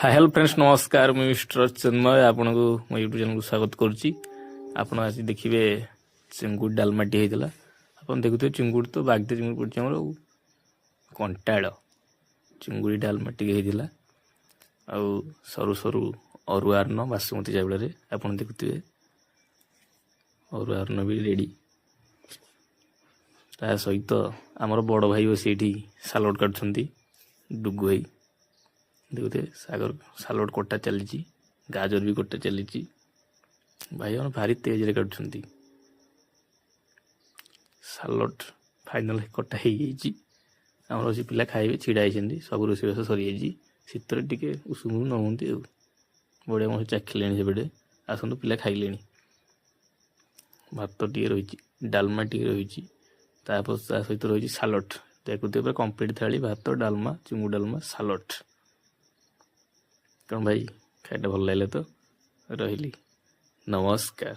Hello friends नमस्कार मुझे mister चिन्मय आपन को मो यूट्यूब चैनल को स्वागत करुच्ची आपन आज देखिए चिंगुड़ डालमाटी होता आपन देखुए चिंगुड़ तो बागदे चिंगुड़ पड़ी आमर कंटाड़ चिंगुड़ी डालमाटी होता आउ सरु सरु अरुआ अन्न बासमती चावल आपन देखुए अरुआ अन्न भी रेडी ता सहित आमर बड़ भाई बस ये सालड काटुंट डुगु भाई देखते सागर सालड कटा चली गाजर भी कटा चली भाई हम भारी तेज रे काटुंट सालड फाइनाल कटा हो पिला खाइबे छिड़ा होती सब रोषेईबास सरी शीतर टे उषुम नौंती बढ़िया मैं चाखिले से आसतु पिला खाइले भात टे रही डालमा टे रही सहित रही सालड देखते कंप्लीट थाली भात डालमा चिंगुड़ डालमा सालड कौन भाई खाइटा भल लगे तो रही नमस्कार।